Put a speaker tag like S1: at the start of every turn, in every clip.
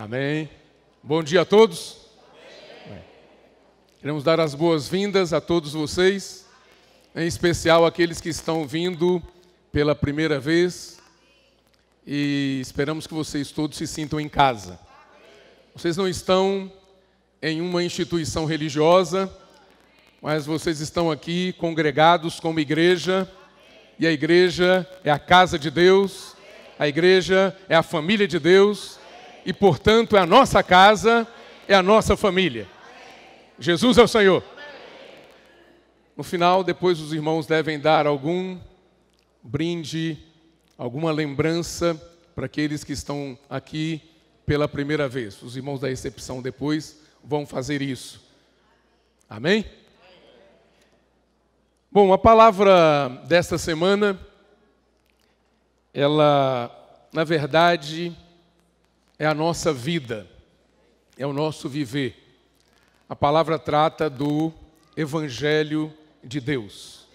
S1: Amém. Bom dia a todos. Amém. Queremos dar as boas-vindas a todos vocês, em especial aqueles que estão vindo pela primeira vez, e esperamos que vocês todos se sintam em casa. Vocês não estão em uma instituição religiosa, mas vocês estão aqui congregados como igreja, e a igreja é a casa de Deus, a igreja é a família de Deus, e portanto é a nossa casa, é a nossa família. Jesus é o Senhor. No final, depois os irmãos devem dar algum brinde, alguma lembrança para aqueles que estão aqui pela primeira vez. Os irmãos da recepção depois vão fazer isso. Amém? Bom, a palavra desta semana, ela, na verdade, é a nossa vida, é o nosso viver. A palavra trata do Evangelho de Deus.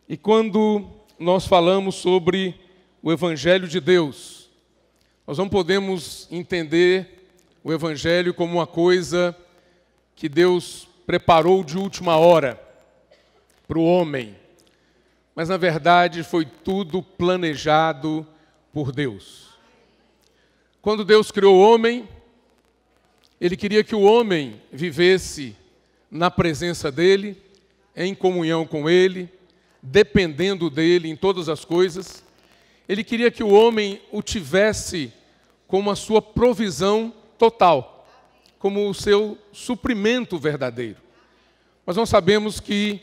S1: E quando nós falamos sobre o Evangelho de Deus, nós não podemos entender o Evangelho como uma coisa que Deus preparou de última hora para o homem, mas na verdade foi tudo planejado por Deus. Quando Deus criou o homem, Ele queria que o homem vivesse na presença dEle, em comunhão com Ele, dependendo dEle em todas as coisas. Ele queria que o homem o tivesse como a sua provisão total, como o seu suprimento verdadeiro. Mas nós sabemos que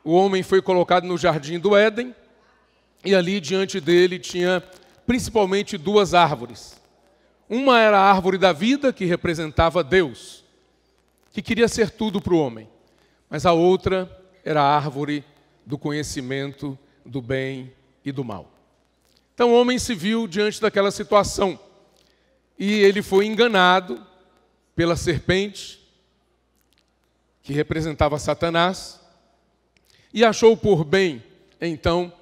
S1: o homem foi colocado no jardim do Éden, e ali diante dele tinha principalmente duas árvores. Uma era a árvore da vida, que representava Deus, que queria ser tudo para o homem. Mas a outra era a árvore do conhecimento do bem e do mal. Então o homem se viu diante daquela situação, e ele foi enganado pela serpente, que representava Satanás, e achou por bem, então,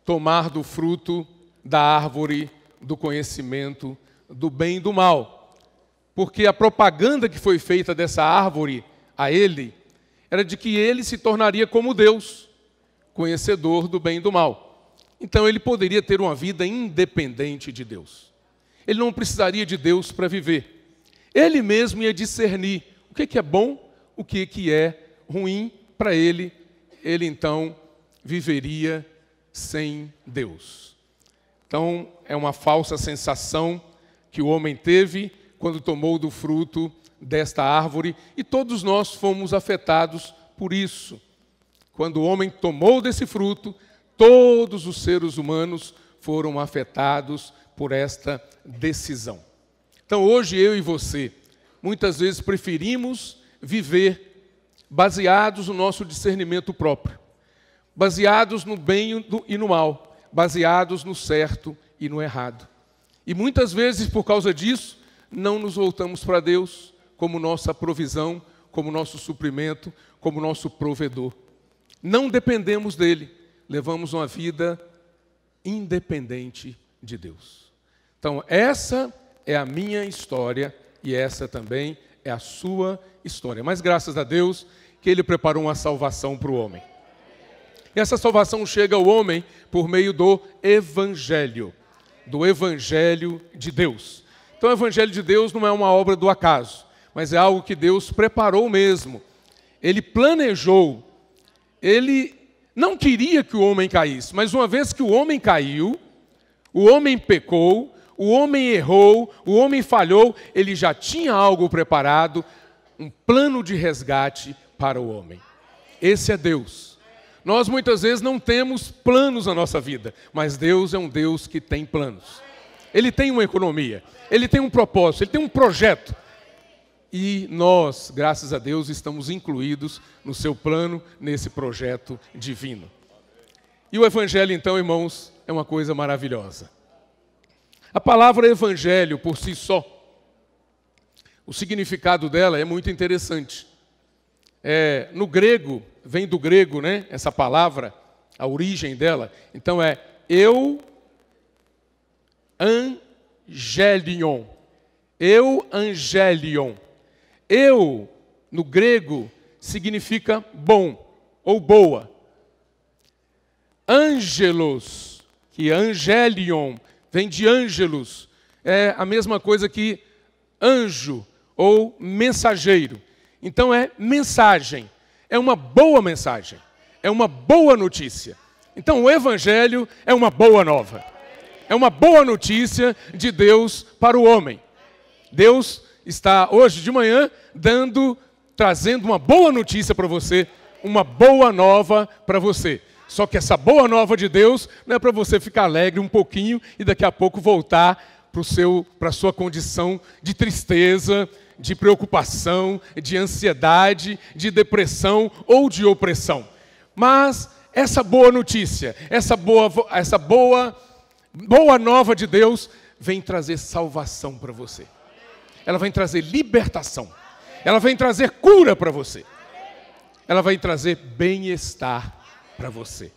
S1: tomar do fruto da árvore do conhecimento do bem e do mal. Porque a propaganda que foi feita dessa árvore a ele, era de que ele se tornaria como Deus, conhecedor do bem e do mal. Então ele poderia ter uma vida independente de Deus. Ele não precisaria de Deus para viver. Ele mesmo ia discernir o que é bom, o que é ruim para ele. Ele então viveria sem Deus. Então é uma falsa sensação que o homem teve quando tomou do fruto desta árvore, e todos nós fomos afetados por isso. Quando o homem tomou desse fruto, todos os seres humanos foram afetados por esta decisão. Então hoje eu e você, muitas vezes preferimos viver baseados no nosso discernimento próprio, baseados no bem e no mal, baseados no certo e no errado. E muitas vezes, por causa disso, não nos voltamos para Deus como nossa provisão, como nosso suprimento, como nosso provedor. Não dependemos dEle, levamos uma vida independente de Deus. Então, essa é a minha história e essa também é a sua história. Mas graças a Deus que Ele preparou uma salvação para o homem. E essa salvação chega ao homem por meio do Evangelho de Deus. Então o Evangelho de Deus não é uma obra do acaso, mas é algo que Deus preparou mesmo. Ele planejou, Ele não queria que o homem caísse, mas uma vez que o homem caiu, o homem pecou, o homem errou, o homem falhou, Ele já tinha algo preparado, um plano de resgate para o homem. Esse é Deus. Nós muitas vezes não temos planos na nossa vida, mas Deus é um Deus que tem planos. Ele tem uma economia, Ele tem um propósito, Ele tem um projeto. E nós, graças a Deus, estamos incluídos no seu plano, nesse projeto divino. E o Evangelho, então, irmãos, é uma coisa maravilhosa. A palavra Evangelho, por si só, o significado dela é muito interessante. No grego, vem do grego, né? Essa palavra, a origem dela. Então é angelion. Euangelion. Eu, no grego, significa bom ou boa. Angelos, que angelion, vem de ângelos, é a mesma coisa que anjo ou mensageiro. Então é mensagem, é uma boa mensagem, é uma boa notícia. Então o Evangelho é uma boa nova, é uma boa notícia de Deus para o homem. Deus está hoje de manhã trazendo uma boa notícia para você, uma boa nova para você. Só que essa boa nova de Deus não é para você ficar alegre um pouquinho e daqui a pouco voltar para a sua condição de tristeza, de preocupação, de ansiedade, de depressão ou de opressão. Mas essa boa notícia, essa boa nova de Deus vem trazer salvação para você. Ela vem trazer libertação. Ela vem trazer cura para você. Ela vai trazer bem-estar para você.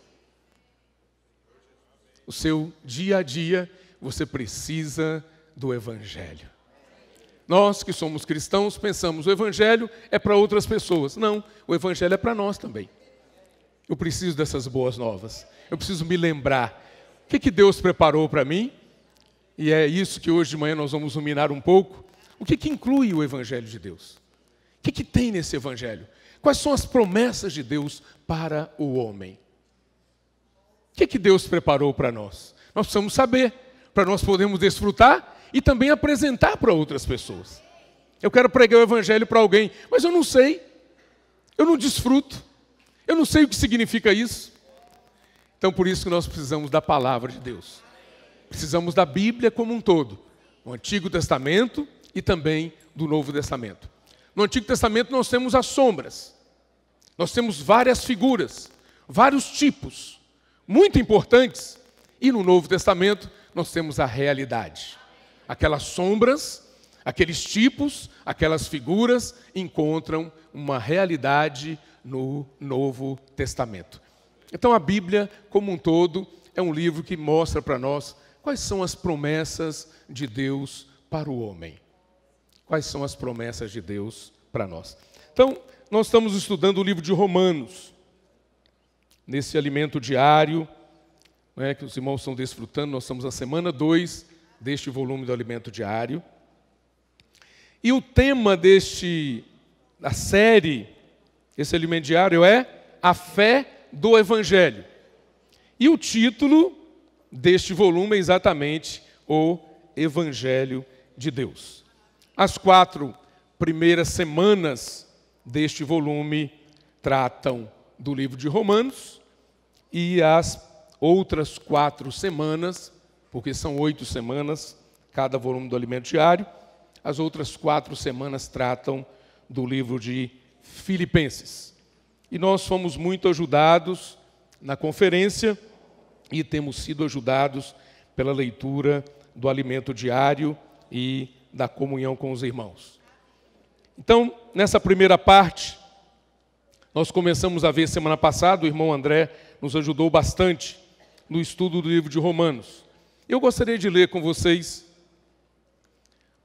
S1: O seu dia a dia, você precisa do Evangelho. Nós que somos cristãos pensamos, o Evangelho é para outras pessoas. Não, o Evangelho é para nós também. Eu preciso dessas boas novas. Eu preciso me lembrar. O que Deus preparou para mim? E é isso que hoje de manhã nós vamos ruminar um pouco. O que inclui o Evangelho de Deus? O que tem nesse Evangelho? Quais são as promessas de Deus para o homem? O que Deus preparou para nós? Nós precisamos saber, para nós podermos desfrutar e também apresentar para outras pessoas. Eu quero pregar o Evangelho para alguém, mas eu não sei, eu não desfruto, eu não sei o que significa isso. Então, por isso que nós precisamos da palavra de Deus. Precisamos da Bíblia como um todo, o Antigo Testamento e também do Novo Testamento. No Antigo Testamento nós temos as sombras, nós temos várias figuras, vários tipos, muito importantes. E no Novo Testamento nós temos a realidade. Aquelas sombras, aqueles tipos, aquelas figuras encontram uma realidade no Novo Testamento. Então a Bíblia, como um todo, é um livro que mostra para nós quais são as promessas de Deus para o homem. Quais são as promessas de Deus para nós? Então, nós estamos estudando o livro de Romanos, nesse alimento diário, que os irmãos estão desfrutando. Nós estamos na semana 2 deste volume do alimento diário. E o tema da série, esse alimento diário, é a fé do Evangelho. E o título deste volume é exatamente o Evangelho de Deus. As 4 primeiras semanas deste volume tratam do livro de Romanos e as outras 4 semanas, porque são 8 semanas cada volume do alimento diário, as outras 4 semanas tratam do livro de Filipenses. E nós fomos muito ajudados na conferência e temos sido ajudados pela leitura do alimento diário e da comunhão com os irmãos. Então, nessa primeira parte, nós começamos a ver semana passada, o irmão André nos ajudou bastante no estudo do livro de Romanos. Eu gostaria de ler com vocês,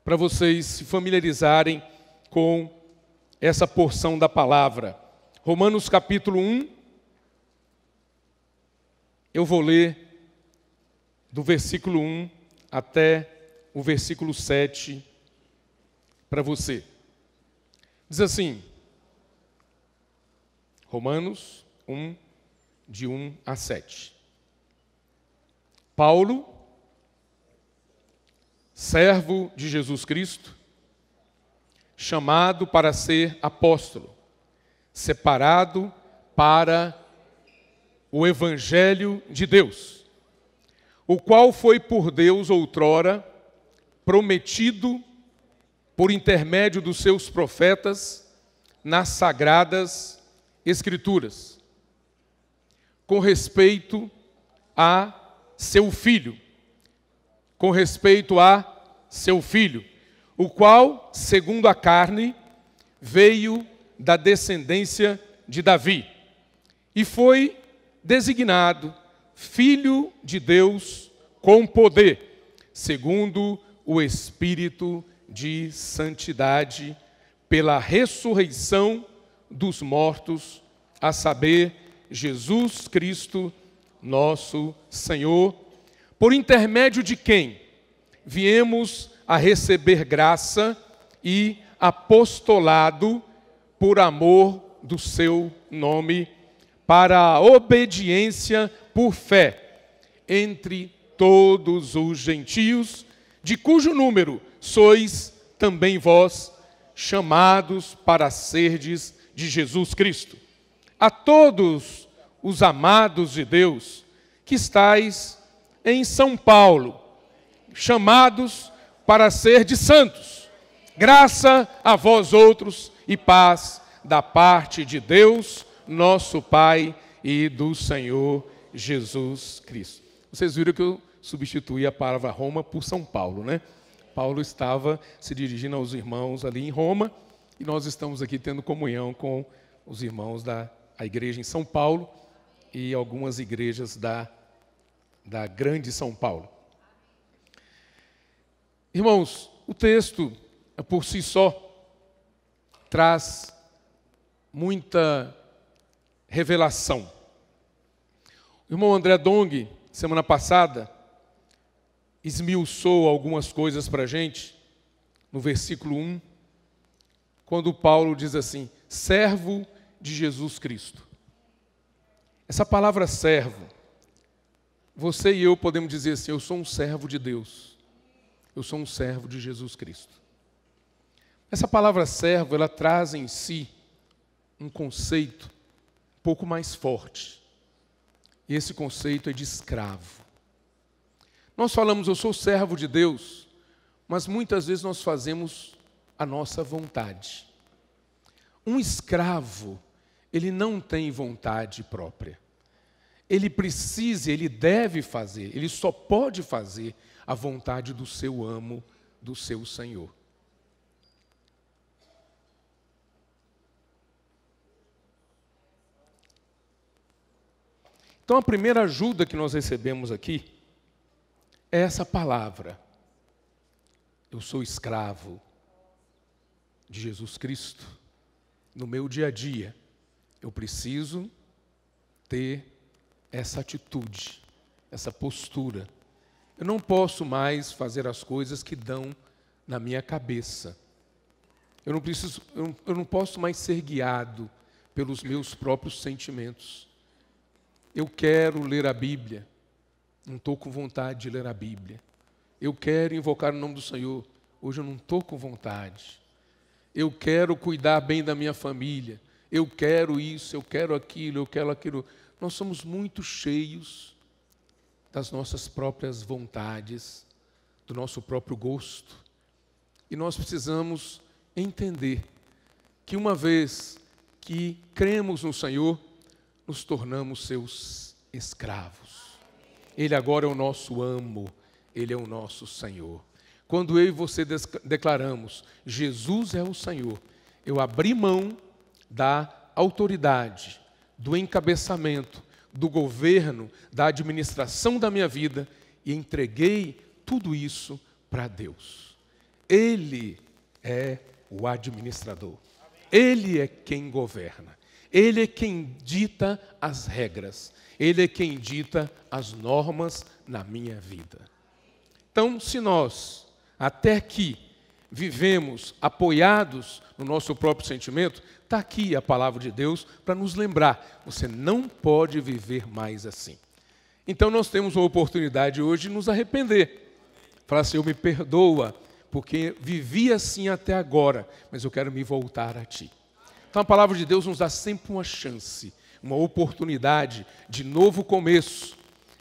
S1: para vocês se familiarizarem com essa porção da palavra. Romanos capítulo 1, eu vou ler do versículo 1 até o versículo 7 para você. Diz assim, Romanos 1, de 1 a 7. Paulo, servo de Jesus Cristo, chamado para ser apóstolo, separado para o Evangelho de Deus, o qual foi por Deus outrora prometido por intermédio dos seus profetas nas sagradas Escrituras, com respeito a seu filho, o qual, segundo a carne, veio da descendência de Davi e foi designado Filho de Deus com poder, segundo o Espírito de santidade pela ressurreição dos mortos, a saber, Jesus Cristo, nosso Senhor, por intermédio de quem viemos a receber graça e apostolado por amor do seu nome, para a obediência por fé entre todos os gentios, de cujo número sois também vós, chamados para serdes de Jesus Cristo. A todos os amados de Deus que estais em São Paulo, chamados para ser de santos, graça a vós outros e paz da parte de Deus, nosso Pai e do Senhor Jesus Cristo. Vocês viram que eu substituí a palavra Roma por São Paulo, né? Paulo estava se dirigindo aos irmãos ali em Roma e nós estamos aqui tendo comunhão com os irmãos da igreja em São Paulo e algumas igrejas da grande São Paulo. Irmãos, o texto, por si só, traz muita revelação. O irmão André Dong, semana passada, esmiuçou algumas coisas para a gente, no versículo 1, quando Paulo diz assim, servo de Jesus Cristo. Essa palavra servo, você e eu podemos dizer assim, eu sou um servo de Deus, eu sou um servo de Jesus Cristo. Essa palavra servo, ela traz em si um conceito um pouco mais forte. E esse conceito é de escravo. Nós falamos, eu sou servo de Deus, mas muitas vezes nós fazemos a nossa vontade. Um escravo, ele não tem vontade própria. Ele precisa, ele deve fazer, ele só pode fazer a vontade do seu amo, do seu Senhor. Então a primeira ajuda que nós recebemos aqui é essa palavra. Eu sou escravo de Jesus Cristo. No meu dia a dia, eu preciso ter essa atitude, essa postura. Eu não posso mais fazer as coisas que dão na minha cabeça. Eu não posso mais ser guiado pelos meus próprios sentimentos. Eu quero ler a Bíblia, não estou com vontade de ler a Bíblia. Eu quero invocar o nome do Senhor, hoje eu não estou com vontade. Eu quero cuidar bem da minha família, eu quero isso, eu quero aquilo, eu quero aquilo. Nós somos muito cheios das nossas próprias vontades, do nosso próprio gosto. E nós precisamos entender que uma vez que cremos no Senhor, nos tornamos seus escravos. Ele agora é o nosso amo, Ele é o nosso Senhor. Quando eu e você declaramos, Jesus é o Senhor, eu abri mão da autoridade, do encabeçamento, do governo, da administração da minha vida e entreguei tudo isso para Deus. Ele é o administrador. Ele é quem governa. Ele é quem dita as regras. Ele é quem dita as normas na minha vida. Então, se nós, até aqui, vivemos apoiados no nosso próprio sentimento, está aqui a palavra de Deus para nos lembrar, você não pode viver mais assim. Então nós temos uma oportunidade hoje de nos arrepender. Falar, Senhor, me perdoa, porque vivi assim até agora, mas eu quero me voltar a Ti. Então a palavra de Deus nos dá sempre uma chance, uma oportunidade de novo começo,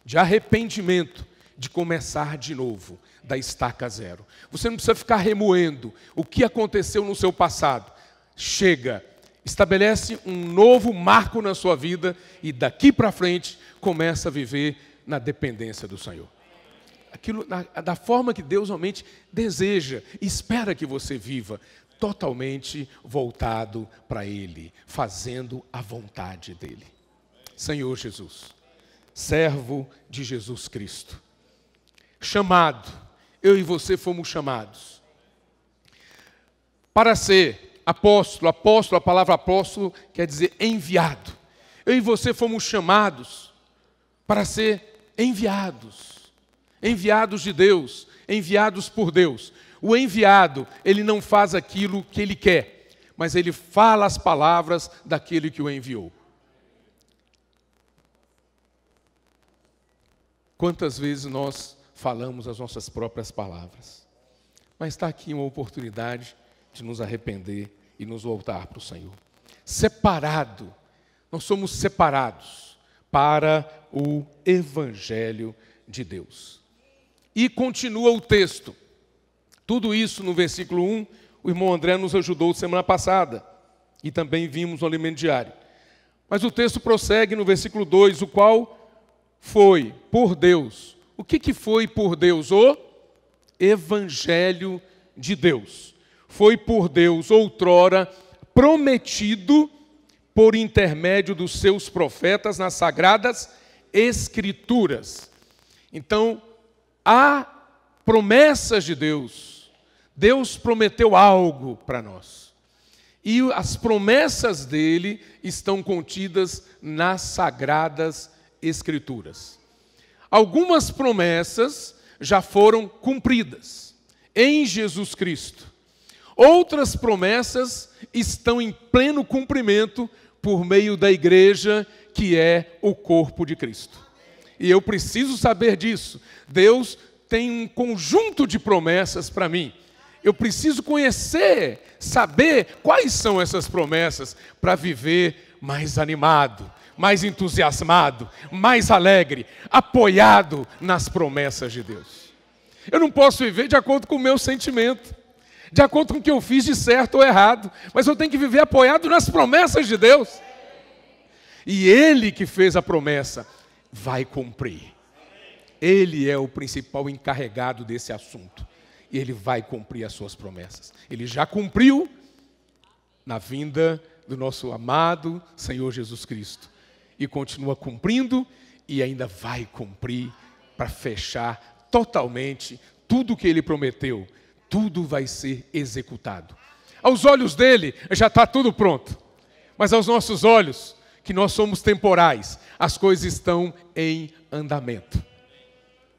S1: de arrependimento, de começar de novo, da estaca zero. Você não precisa ficar remoendo o que aconteceu no seu passado. Chega, estabelece um novo marco na sua vida e daqui para frente começa a viver na dependência do Senhor. Aquilo, da forma que Deus realmente deseja, espera que você viva, totalmente voltado para Ele, fazendo a vontade dEle. Senhor Jesus, servo de Jesus Cristo, chamado, eu e você fomos chamados. para ser apóstolo. Apóstolo, a palavra apóstolo quer dizer enviado. Eu e você fomos chamados para ser enviados. Enviados de Deus, enviados por Deus. O enviado, ele não faz aquilo que ele quer, mas ele fala as palavras daquele que o enviou. Quantas vezes nós falamos as nossas próprias palavras? Mas está aqui uma oportunidade de nos arrepender e nos voltar para o Senhor. Separado, nós somos separados para o Evangelho de Deus. E continua o texto. Tudo isso no versículo 1, o irmão André nos ajudou semana passada. E também vimos no alimento diário. Mas o texto prossegue no versículo 2, o qual foi por Deus. O que foi por Deus? O Evangelho de Deus. Foi por Deus outrora prometido por intermédio dos seus profetas nas sagradas Escrituras. Então, há promessas de Deus. Deus prometeu algo para nós. E as promessas dele estão contidas nas sagradas Escrituras. Algumas promessas já foram cumpridas em Jesus Cristo. Outras promessas estão em pleno cumprimento por meio da igreja, que é o corpo de Cristo. E eu preciso saber disso. Deus tem um conjunto de promessas para mim. Eu preciso conhecer, saber quais são essas promessas para viver mais animado, mais entusiasmado, mais alegre, apoiado nas promessas de Deus. Eu não posso viver de acordo com o meu sentimento, de acordo com o que eu fiz de certo ou errado, mas eu tenho que viver apoiado nas promessas de Deus. E Ele que fez a promessa vai cumprir. Ele é o principal encarregado desse assunto. E Ele vai cumprir as suas promessas. Ele já cumpriu na vinda do nosso amado Senhor Jesus Cristo. E continua cumprindo e ainda vai cumprir para fechar totalmente tudo o que Ele prometeu. Tudo vai ser executado. Aos olhos dele já está tudo pronto. Mas aos nossos olhos, que nós somos temporais, as coisas estão em andamento.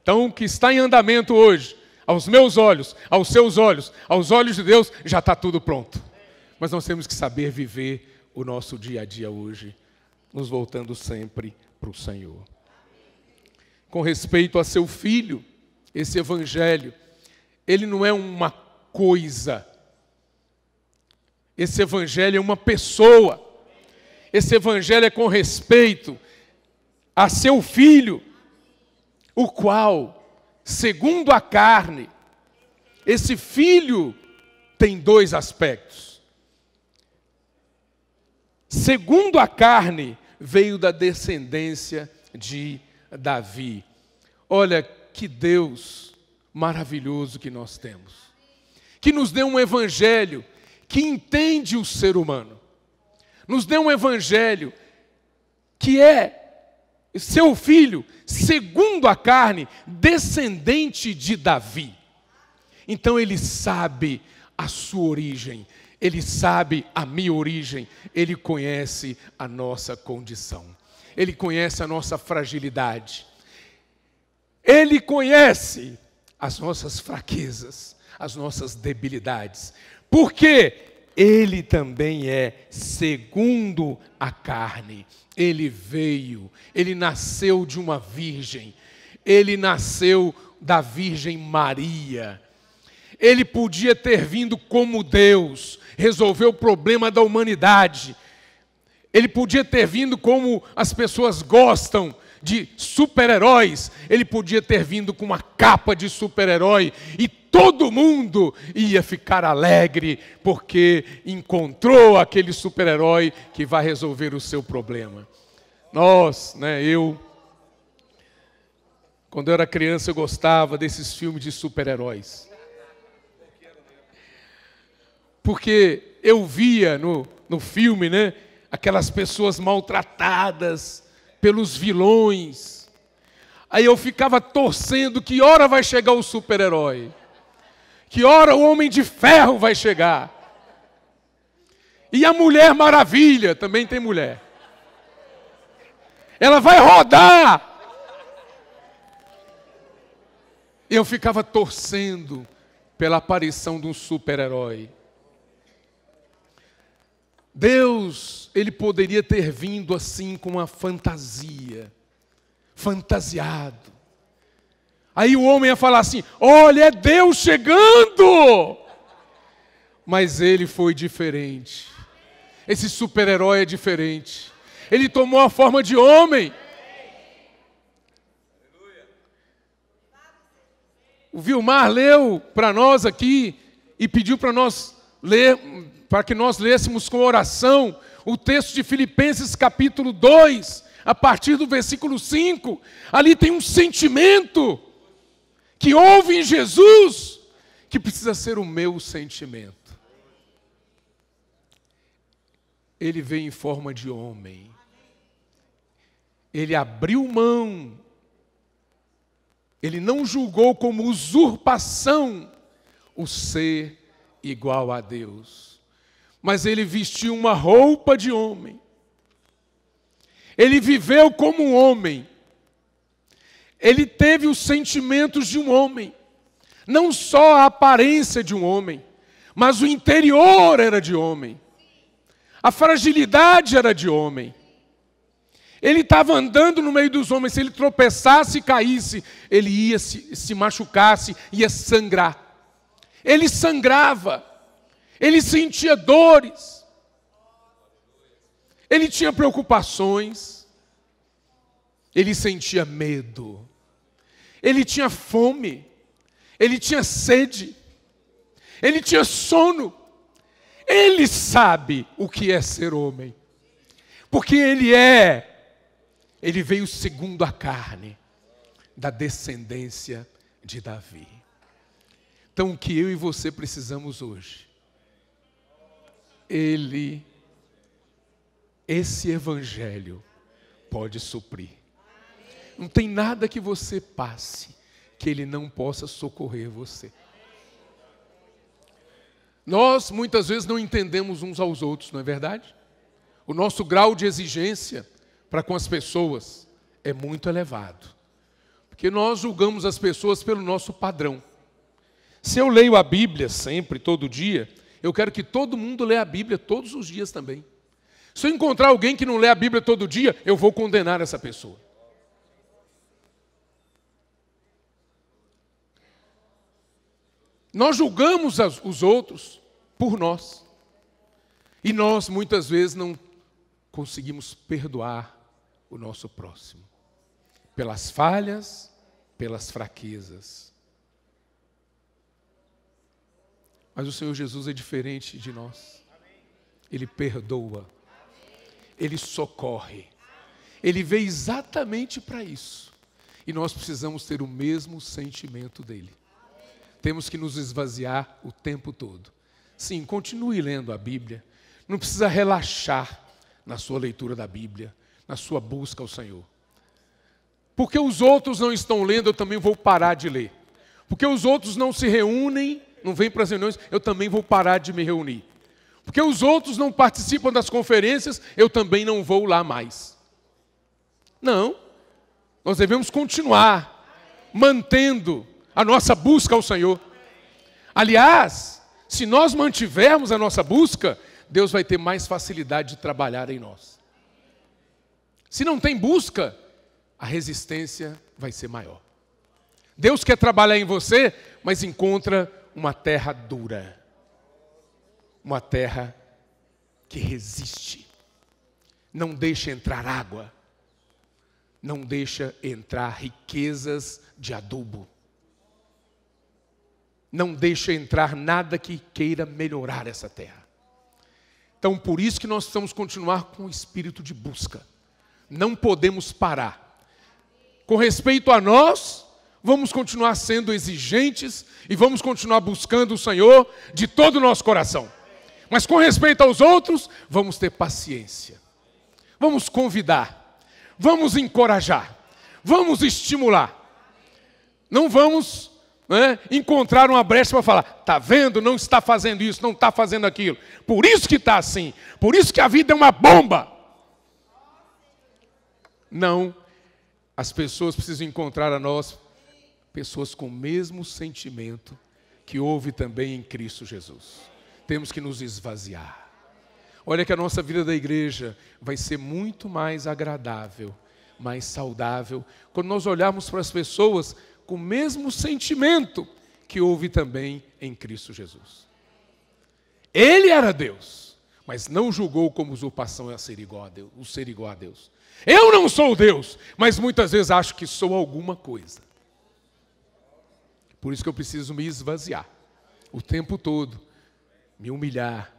S1: Então, o que está em andamento hoje, aos meus olhos, aos seus olhos, aos olhos de Deus, já está tudo pronto. Mas nós temos que saber viver o nosso dia a dia hoje, nos voltando sempre para o Senhor. Com respeito a seu filho, esse evangelho, ele não é uma coisa. Esse evangelho é uma pessoa. Esse evangelho é com respeito a seu filho, o qual, segundo a carne, esse filho tem dois aspectos. Segundo a carne, veio da descendência de Davi. Olha que Deus maravilhoso que nós temos, que nos deu um evangelho que entende o ser humano, nos deu um evangelho que é seu filho, segundo a carne, descendente de Davi. Então ele sabe a sua origem, ele sabe a minha origem, ele conhece a nossa condição, ele conhece a nossa fragilidade, ele conhece as nossas fraquezas, as nossas debilidades, porque ele também é segundo a carne. Ele veio, ele nasceu de uma virgem, ele nasceu da Virgem Maria. Ele podia ter vindo como Deus, resolver o problema da humanidade. Ele podia ter vindo como as pessoas gostam de super-heróis. Ele podia ter vindo com uma capa de super-herói e todo mundo ia ficar alegre porque encontrou aquele super-herói que vai resolver o seu problema. Nós, quando eu era criança, eu gostava desses filmes de super-heróis. Porque eu via no filme, aquelas pessoas maltratadas pelos vilões. Aí eu ficava torcendo que hora vai chegar o super-herói. Que hora o Homem de Ferro vai chegar. E a Mulher Maravilha, também tem mulher. Ela vai rodar. Eu ficava torcendo pela aparição de um super-herói. Deus, Ele poderia ter vindo assim com uma fantasia, fantasiado. Aí o homem ia falar assim, olha, é Deus chegando! Mas Ele foi diferente. Esse super-herói é diferente. Ele tomou a forma de homem. O Vilmar leu para nós aqui e pediu para nós ler, para que nós lêssemos com oração o texto de Filipenses capítulo 2, a partir do versículo 5. Ali tem um sentimento que houve em Jesus, que precisa ser o meu sentimento. Ele veio em forma de homem. Ele abriu mão. Ele não julgou como usurpação o ser igual a Deus. Mas ele vestiu uma roupa de homem. Ele viveu como um homem. Ele teve os sentimentos de um homem. Não só a aparência de um homem, mas o interior era de homem. A fragilidade era de homem. Ele estava andando no meio dos homens. Se ele tropeçasse e caísse, ele ia se machucasse, ia sangrar. Ele sangrava. Ele sentia dores. Ele tinha preocupações. Ele sentia medo. Ele tinha fome. Ele tinha sede. Ele tinha sono. Ele sabe o que é ser homem. Porque ele veio segundo a carne, da descendência de Davi. Então, o que eu e você precisamos hoje? Esse evangelho pode suprir. Não tem nada que você passe que ele não possa socorrer você. Nós, muitas vezes, não entendemos uns aos outros, não é verdade? O nosso grau de exigência para com as pessoas é muito elevado. Porque nós julgamos as pessoas pelo nosso padrão. Se eu leio a Bíblia sempre, todo dia, eu quero que todo mundo leia a Bíblia todos os dias também. Se eu encontrar alguém que não lê a Bíblia todo dia, eu vou condenar essa pessoa. Nós julgamos os outros por nós. E nós, muitas vezes, não conseguimos perdoar o nosso próximo. Pelas falhas, pelas fraquezas. Mas o Senhor Jesus é diferente de nós. Ele perdoa. Ele socorre. Ele veio exatamente para isso. E nós precisamos ter o mesmo sentimento dele. Temos que nos esvaziar o tempo todo. Sim, continue lendo a Bíblia. Não precisa relaxar na sua leitura da Bíblia, na sua busca ao Senhor. Porque os outros não estão lendo, eu também vou parar de ler. Porque os outros não se reúnem, não vêm para as reuniões, eu também vou parar de me reunir. Porque os outros não participam das conferências, eu também não vou lá mais. Não, nós devemos continuar mantendo a nossa busca ao Senhor. Aliás, se nós mantivermos a nossa busca, Deus vai ter mais facilidade de trabalhar em nós. Se não tem busca, a resistência vai ser maior. Deus quer trabalhar em você, mas encontra uma terra dura. Uma terra que resiste. Não deixa entrar água. Não deixa entrar riquezas de adubo. Não deixa entrar nada que queira melhorar essa terra. Então, por isso que nós precisamos continuar com o espírito de busca. Não podemos parar. Com respeito a nós, vamos continuar sendo exigentes e vamos continuar buscando o Senhor de todo o nosso coração. Mas com respeito aos outros, vamos ter paciência. Vamos convidar. Vamos encorajar. Vamos estimular. Não vamos encontraram uma brecha para falar, está vendo, não está fazendo isso, não está fazendo aquilo. Por isso que está assim, por isso que a vida é uma bomba. Não, as pessoas precisam encontrar a nós, pessoas com o mesmo sentimento que houve também em Cristo Jesus. Temos que nos esvaziar. Olha que a nossa vida da igreja vai ser muito mais agradável, mais saudável, quando nós olharmos para as pessoas com o mesmo sentimento que houve também em Cristo Jesus. Ele era Deus, mas não julgou como usurpação a ser igual a Deus, o ser igual a Deus. Eu não sou Deus, mas muitas vezes acho que sou alguma coisa. Por isso que eu preciso me esvaziar o tempo todo, me humilhar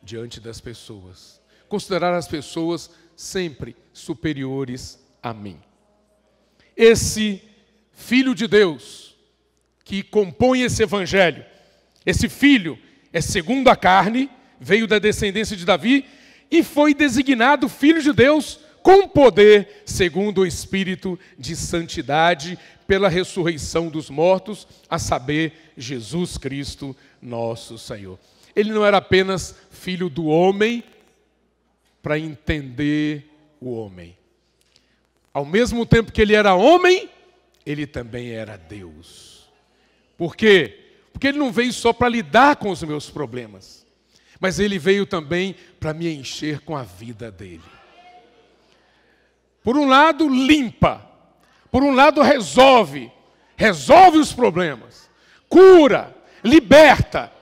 S1: diante das pessoas, considerar as pessoas sempre superiores a mim. Esse Filho de Deus que compõe esse evangelho, esse filho é segundo a carne, veio da descendência de Davi e foi designado Filho de Deus com poder, segundo o Espírito de santidade, pela ressurreição dos mortos, a saber, Jesus Cristo, nosso Senhor. Ele não era apenas filho do homem para entender o homem. Ao mesmo tempo que ele era homem, ele também era Deus. Por quê? Porque ele não veio só para lidar com os meus problemas, mas ele veio também para me encher com a vida dele. Por um lado, limpa. Por um lado, resolve os problemas. Cura, liberta,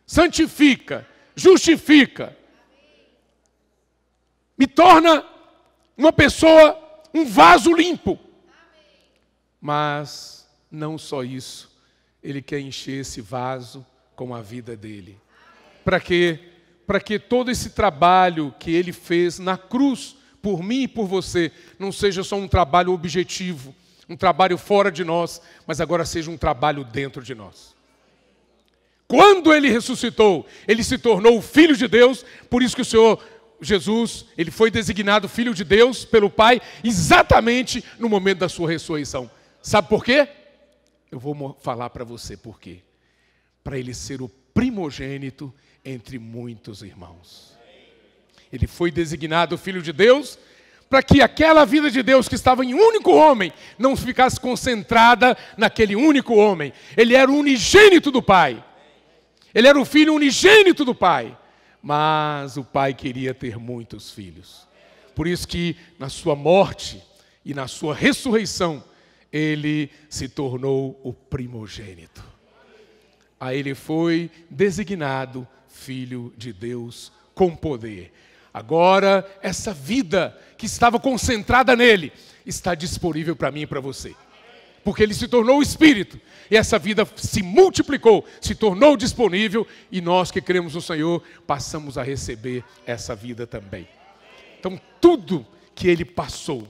S1: santifica, justifica. Me torna uma pessoa, um vaso limpo. Mas não só isso, ele quer encher esse vaso com a vida dele. Para quê? Para que todo esse trabalho que ele fez na cruz, por mim e por você, não seja só um trabalho objetivo, um trabalho fora de nós, mas agora seja um trabalho dentro de nós. Quando ele ressuscitou, ele se tornou o Filho de Deus, por isso que o Senhor Jesus, ele foi designado Filho de Deus pelo Pai, exatamente no momento da sua ressurreição. Sabe por quê? Eu vou falar para você por quê. Para ele ser o primogênito entre muitos irmãos. Ele foi designado Filho de Deus para que aquela vida de Deus que estava em um único homem não ficasse concentrada naquele único homem. Ele era o unigênito do Pai. Ele era o filho unigênito do Pai. Mas o Pai queria ter muitos filhos. Por isso que na sua morte e na sua ressurreição, ele se tornou o primogênito. Aí ele foi designado Filho de Deus com poder. Agora, essa vida que estava concentrada nele, está disponível para mim e para você. Porque ele se tornou o Espírito. E essa vida se multiplicou, se tornou disponível. E nós que cremos no Senhor, passamos a receber essa vida também. Então, tudo que ele passou,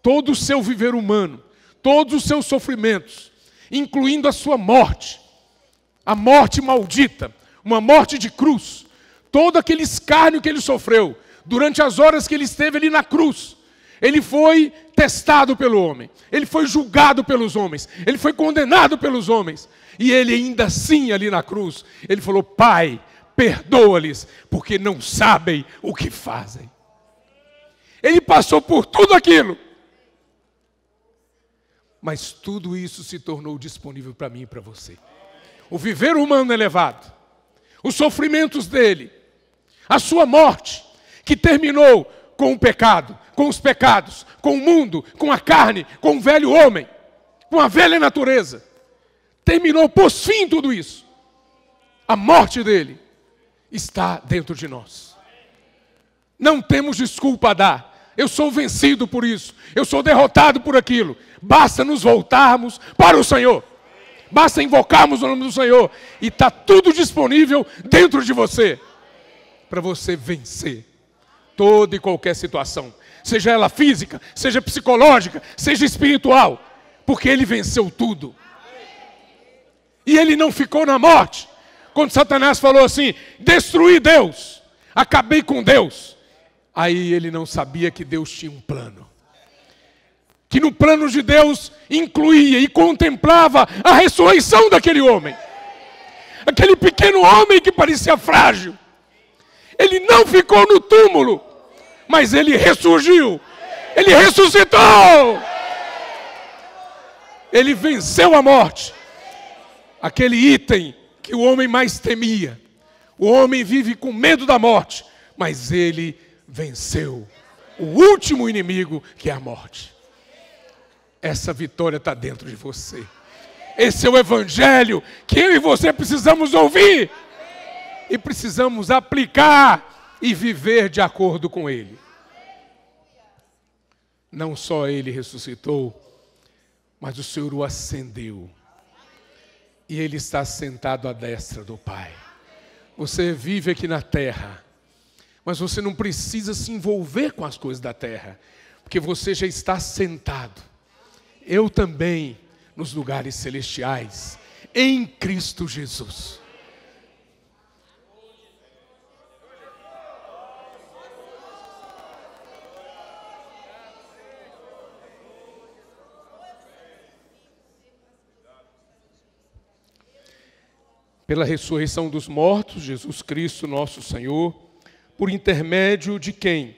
S1: todo o seu viver humano, todos os seus sofrimentos, incluindo a sua morte, a morte maldita, uma morte de cruz, todo aquele escárnio que ele sofreu, durante as horas que ele esteve ali na cruz, ele foi testado pelo homem, ele foi julgado pelos homens, ele foi condenado pelos homens, e ele ainda assim ali na cruz, ele falou: Pai, perdoa-lhes, porque não sabem o que fazem. Ele passou por tudo aquilo, mas tudo isso se tornou disponível para mim e para você. O viver humano elevado, os sofrimentos dele, a sua morte, que terminou com o pecado, com os pecados, com o mundo, com a carne, com o velho homem, com a velha natureza. Terminou, pôs fim em tudo isso. A morte dele está dentro de nós. Não temos desculpa a dar. Eu sou vencido por isso. Eu sou derrotado por aquilo. Basta nos voltarmos para o Senhor. Basta invocarmos o nome do Senhor. E está tudo disponível dentro de você. Para você vencer toda e qualquer situação. Seja ela física, seja psicológica, seja espiritual. Porque ele venceu tudo. E ele não ficou na morte. Quando Satanás falou assim: destruí Deus, acabei com Deus. Aí ele não sabia que Deus tinha um plano. que no plano de Deus incluía e contemplava a ressurreição daquele homem. Aquele pequeno homem que parecia frágil. Ele não ficou no túmulo, mas ele ressurgiu. Ele ressuscitou. Ele venceu a morte. Aquele item que o homem mais temia. O homem vive com medo da morte, mas ele venceu o último inimigo, que é a morte. Essa vitória está dentro de você. Esse é o evangelho que eu e você precisamos ouvir. E precisamos aplicar e viver de acordo com ele. Não só ele ressuscitou, mas o Senhor o ascendeu. E ele está sentado à destra do Pai. Você vive aqui na terra, mas você não precisa se envolver com as coisas da terra, porque você já está sentado. Eu também, nos lugares celestiais, em Cristo Jesus. Pela ressurreição dos mortos, Jesus Cristo, nosso Senhor, por intermédio de quem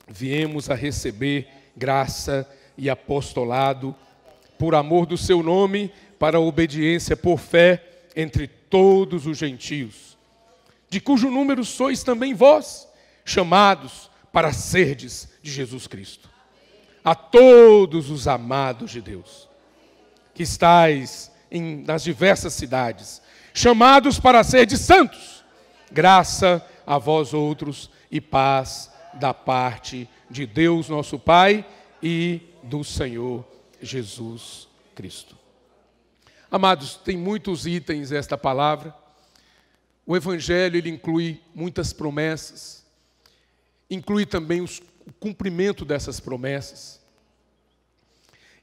S1: viemos a receber graça e apostolado, por amor do seu nome, para a obediência por fé entre todos os gentios, de cujo número sois também vós, chamados para serdes de Jesus Cristo. A todos os amados de Deus, que estais nas diversas cidades, chamados para serdes santos, graça a vós outros e paz da parte de Deus nosso Pai e do Senhor Jesus Cristo. Amados, tem muitos itens esta palavra. O Evangelho, ele inclui muitas promessas, inclui também o cumprimento dessas promessas.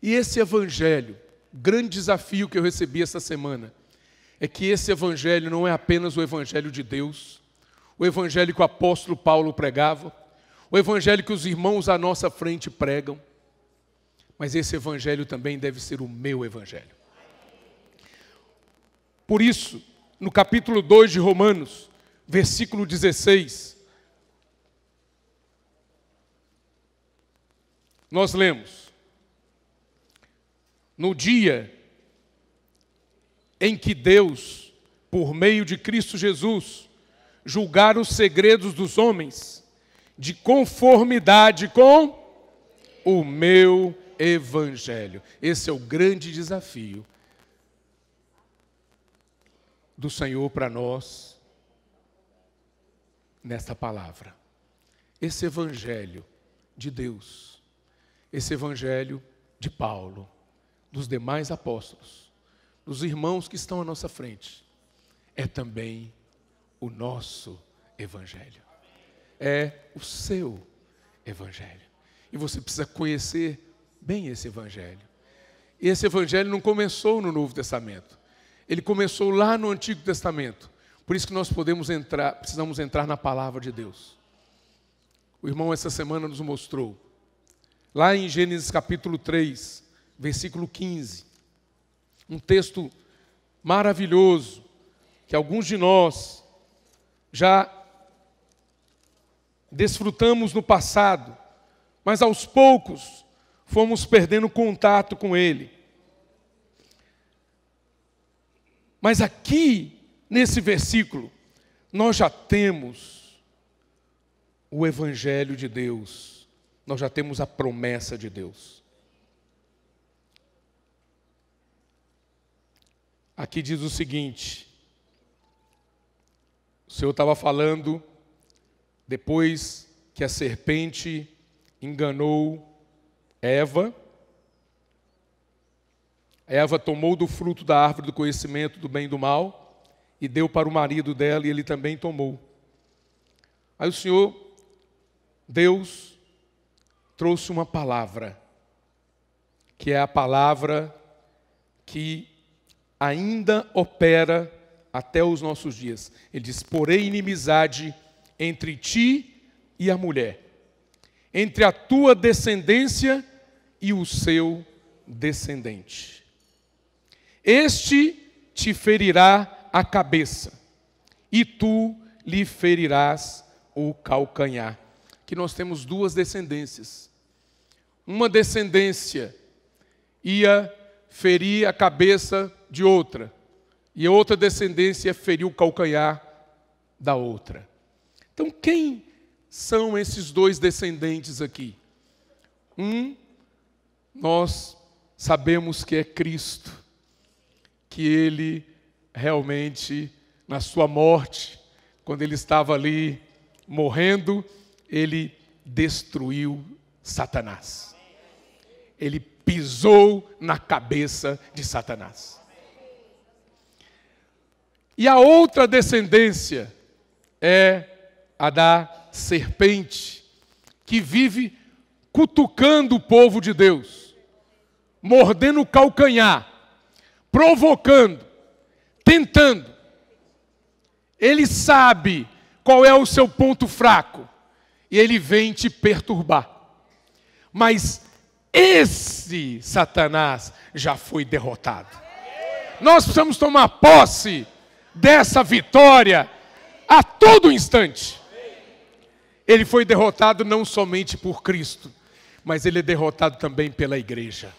S1: E esse Evangelho, grande desafio que eu recebi essa semana, é que esse Evangelho não é apenas o Evangelho de Deus, o Evangelho que o apóstolo Paulo pregava, o Evangelho que os irmãos à nossa frente pregam, mas esse Evangelho também deve ser o meu Evangelho. Por isso, no capítulo 2 de Romanos, versículo 16, nós lemos: no dia em que Deus, por meio de Cristo Jesus, julgar os segredos dos homens, de conformidade com o meu Evangelho. Esse é o grande desafio do Senhor para nós, nesta palavra. Esse Evangelho de Deus, esse Evangelho de Paulo, dos demais apóstolos, dos irmãos que estão à nossa frente, é também o nosso Evangelho. É o seu Evangelho. E você precisa conhecer bem esse Evangelho. E esse Evangelho não começou no Novo Testamento. Ele começou lá no Antigo Testamento. Por isso que nós precisamos entrar na palavra de Deus. O irmão essa semana nos mostrou, lá em Gênesis capítulo 3, versículo 15, um texto maravilhoso, que alguns de nós já desfrutamos no passado, mas aos poucos fomos perdendo contato com ele. Mas aqui, nesse versículo, nós já temos o Evangelho de Deus, nós já temos a promessa de Deus. Aqui diz o seguinte: o Senhor estava falando depois que a serpente enganou Eva. Eva tomou do fruto da árvore do conhecimento do bem e do mal e deu para o marido dela, e ele também tomou. Aí o Senhor, Deus, trouxe uma palavra, que é a palavra que ainda opera até os nossos dias. Ele diz: porém inimizade entre ti e a mulher, entre a tua descendência e o seu descendente. Este te ferirá a cabeça, e tu lhe ferirás o calcanhar. Aqui nós temos duas descendências. Uma descendência ia ferir a cabeça de outra, e a outra descendência feriu o calcanhar da outra. Então, quem são esses dois descendentes aqui? Nós sabemos que é Cristo, que Ele realmente, na sua morte, quando Ele estava ali morrendo, Ele destruiu Satanás. Ele pisou na cabeça de Satanás. E a outra descendência é a da serpente, que vive cutucando o povo de Deus, mordendo o calcanhar, provocando, tentando. Ele sabe qual é o seu ponto fraco e ele vem te perturbar. Mas esse Satanás já foi derrotado. Nós precisamos tomar posse dessa vitória a todo instante. Ele foi derrotado não somente por Cristo, mas ele é derrotado também pela igreja.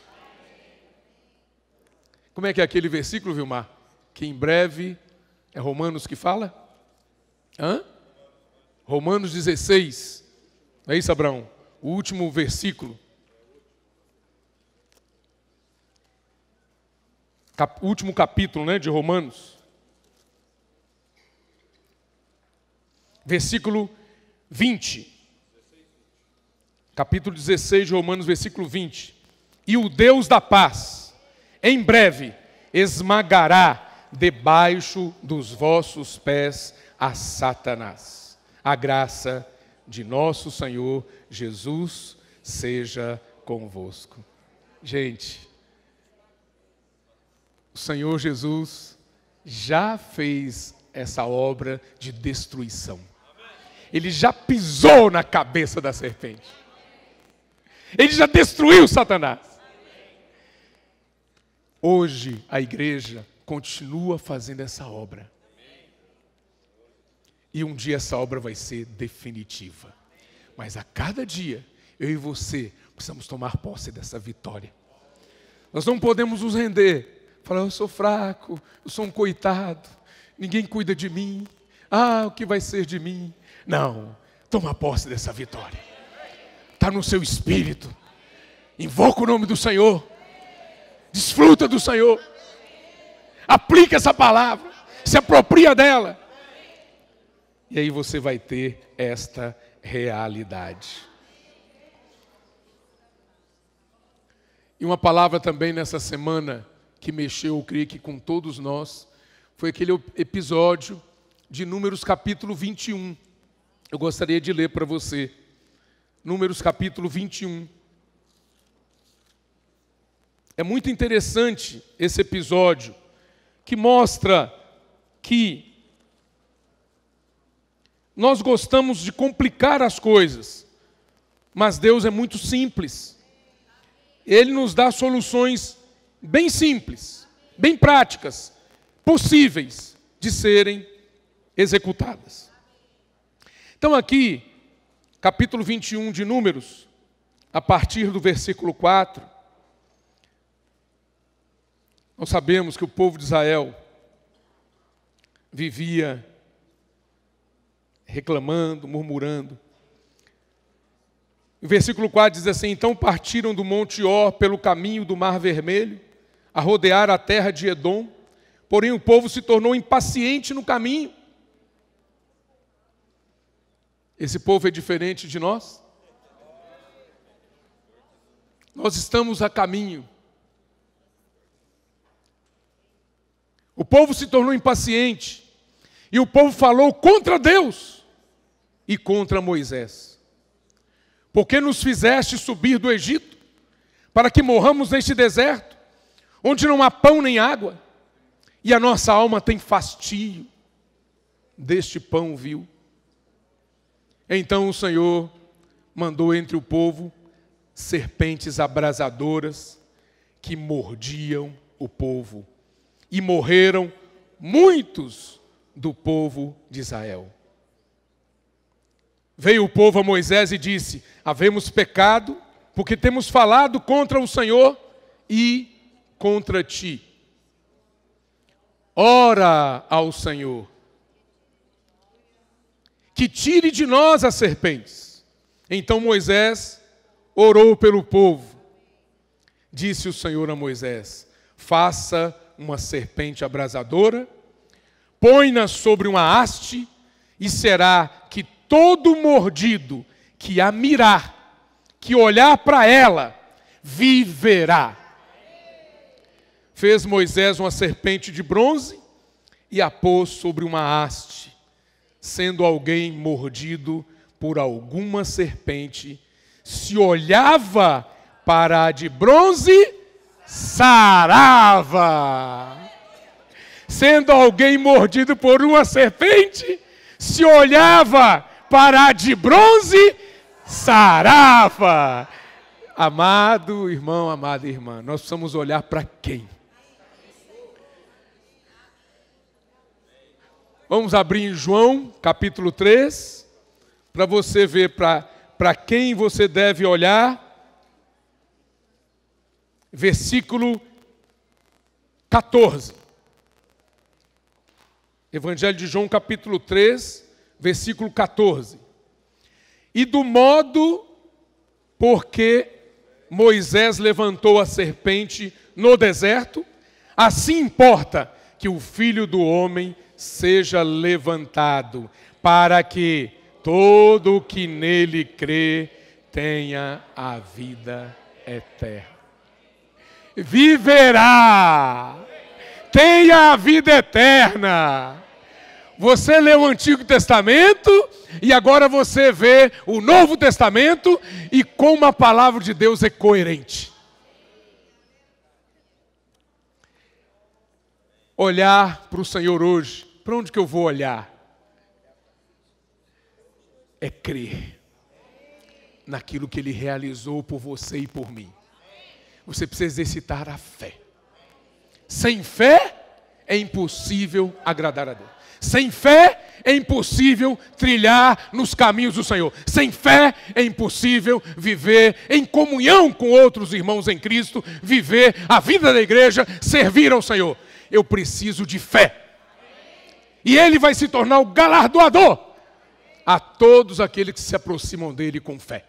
S1: Como é que é aquele versículo, Vilmar? Que em breve é Romanos que fala? Romanos 16. Não é isso, Abraão? O último versículo. Último capítulo, né, de Romanos. Versículo 20. Capítulo 16 de Romanos, versículo 20. E o Deus da paz, em breve, esmagará debaixo dos vossos pés a Satanás. A graça de nosso Senhor Jesus seja convosco. Gente, o Senhor Jesus já fez essa obra de destruição. Ele já pisou na cabeça da serpente. Ele já destruiu Satanás. Hoje a igreja continua fazendo essa obra. E um dia essa obra vai ser definitiva. Mas a cada dia, eu e você precisamos tomar posse dessa vitória. Nós não podemos nos render. Falar, eu sou fraco, eu sou um coitado, ninguém cuida de mim. O que vai ser de mim? Não, toma posse dessa vitória. Está no seu espírito. Invoca o nome do Senhor. Desfruta do Senhor. Aplica essa palavra. Se apropria dela. E aí você vai ter esta realidade. E uma palavra também nessa semana que mexeu, eu creio que com todos nós, foi aquele episódio de Números capítulo 21. Eu gostaria de ler para você. Números capítulo 21. É muito interessante esse episódio, que mostra que nós gostamos de complicar as coisas, mas Deus é muito simples. Ele nos dá soluções bem simples, bem práticas, possíveis de serem executadas. Então aqui, capítulo 21 de Números, a partir do versículo 4, nós sabemos que o povo de Israel vivia reclamando, murmurando. O versículo 4 diz assim: então partiram do Monte Or pelo caminho do Mar Vermelho, a rodear a terra de Edom, porém o povo se tornou impaciente no caminho. Esse povo é diferente de nós? Nós estamos a caminho. O povo se tornou impaciente, e o povo falou contra Deus e contra Moisés. Porque nos fizeste subir do Egito, para que morramos neste deserto, onde não há pão nem água, e a nossa alma tem fastio deste pão vil. Então o Senhor mandou entre o povo serpentes abrasadoras que mordiam o povo. E morreram muitos do povo de Israel. Veio o povo a Moisés e disse: havemos pecado, porque temos falado contra o Senhor e contra ti. Ora ao Senhor, que tire de nós as serpentes. Então Moisés orou pelo povo. Disse o Senhor a Moisés: faça uma serpente abrasadora, põe-na sobre uma haste, e será que todo mordido que a mirar, que olhar para ela, viverá. Fez Moisés uma serpente de bronze e a pôs sobre uma haste. Sendo alguém mordido por alguma serpente, se olhava para a de bronze, sarava. Sendo alguém mordido por uma serpente, se olhava para a de bronze, sarava. Amado irmão, amada irmã, nós precisamos olhar para quem? Vamos abrir em João, capítulo 3, para você ver para quem você deve olhar. Versículo 14. Evangelho de João, capítulo 3, versículo 14. E do modo porque Moisés levantou a serpente no deserto, assim importa que o Filho do Homem seja levantado, para que todo o que nele crê tenha a vida eterna. Viverá, tenha a vida eterna. Você lê o Antigo Testamento e agora você vê o Novo Testamento e como a palavra de Deus é coerente. Olhar para o Senhor hoje, para onde que eu vou olhar? É crer naquilo que Ele realizou por você e por mim. Você precisa exercitar a fé. Sem fé é impossível agradar a Deus. Sem fé é impossível trilhar nos caminhos do Senhor. Sem fé é impossível viver em comunhão com outros irmãos em Cristo, viver a vida da igreja, servir ao Senhor. Eu preciso de fé. E Ele vai se tornar o galardoador a todos aqueles que se aproximam dEle com fé.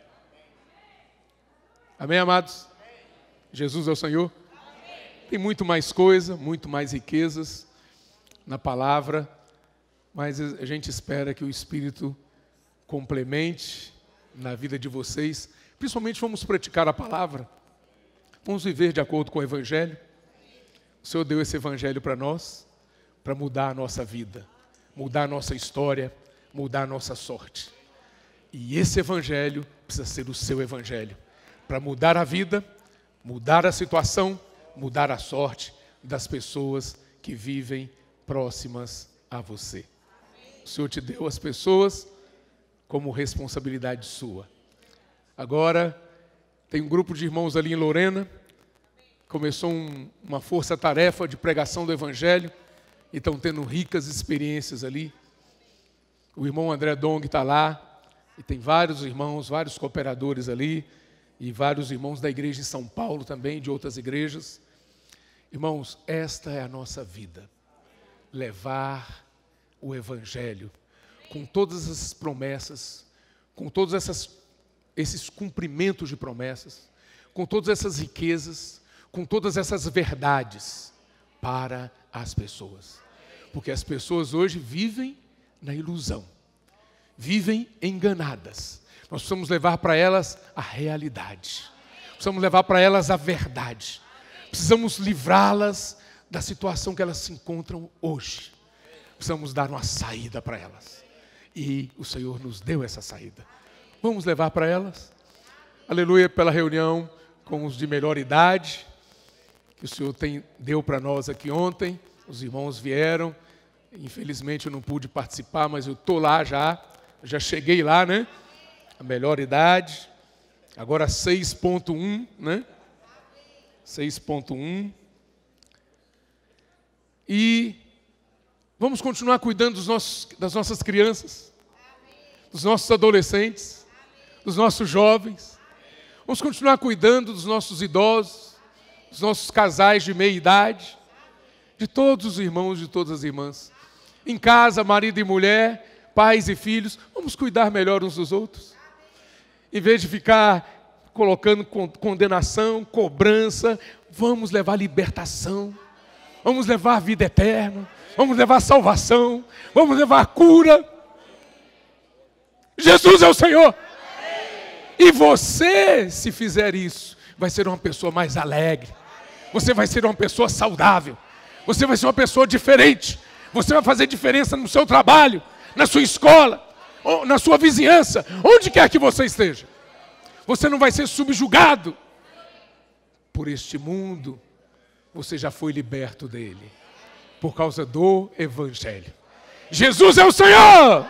S1: Amém, amados? Jesus é o Senhor? Tem muito mais coisa, muito mais riquezas na palavra, mas a gente espera que o Espírito complemente na vida de vocês. Principalmente vamos praticar a palavra. Vamos viver de acordo com o Evangelho. O Senhor deu esse Evangelho para nós, para mudar a nossa vida, mudar a nossa história, mudar a nossa sorte. E esse Evangelho precisa ser o seu Evangelho, para mudar a vida, mudar a situação, mudar a sorte das pessoas que vivem próximas a você. O Senhor te deu as pessoas como responsabilidade sua. Agora, tem um grupo de irmãos ali em Lorena, começou uma força-tarefa de pregação do Evangelho, e estão tendo ricas experiências ali. O irmão André Dong está lá, e tem vários irmãos, vários cooperadores ali, e vários irmãos da igreja em São Paulo também, de outras igrejas. Irmãos, esta é a nossa vida. Levar o Evangelho, com todas essas promessas, com todos esses cumprimentos de promessas, com todas essas riquezas, com todas essas verdades, para as pessoas. Porque as pessoas hoje vivem na ilusão, vivem enganadas. Nós precisamos levar para elas a realidade, precisamos levar para elas a verdade, precisamos livrá-las da situação que elas se encontram hoje. Precisamos dar uma saída para elas. E o Senhor nos deu essa saída. Vamos levar para elas. Aleluia pela reunião com os de melhor idade, que o Senhor deu para nós aqui ontem. Os irmãos vieram. Infelizmente eu não pude participar, mas eu estou lá já cheguei lá, né? A melhor idade. Agora 6.1, né? 6.1. E vamos continuar cuidando das nossas crianças, dos nossos adolescentes, dos nossos jovens. Vamos continuar cuidando dos nossos idosos, dos nossos casais de meia idade, de todos os irmãos, de todas as irmãs. Em casa, marido e mulher, pais e filhos, vamos cuidar melhor uns dos outros. Em vez de ficar colocando condenação, cobrança, vamos levar libertação, vamos levar vida eterna, vamos levar salvação, vamos levar cura. Jesus é o Senhor. E você, se fizer isso, vai ser uma pessoa mais alegre. Você vai ser uma pessoa saudável. Você vai ser uma pessoa diferente. Você vai fazer diferença no seu trabalho, na sua escola, na sua vizinhança, onde quer que você esteja. Você não vai ser subjugado por este mundo. Você já foi liberto dele, por causa do Evangelho. Jesus é o Senhor!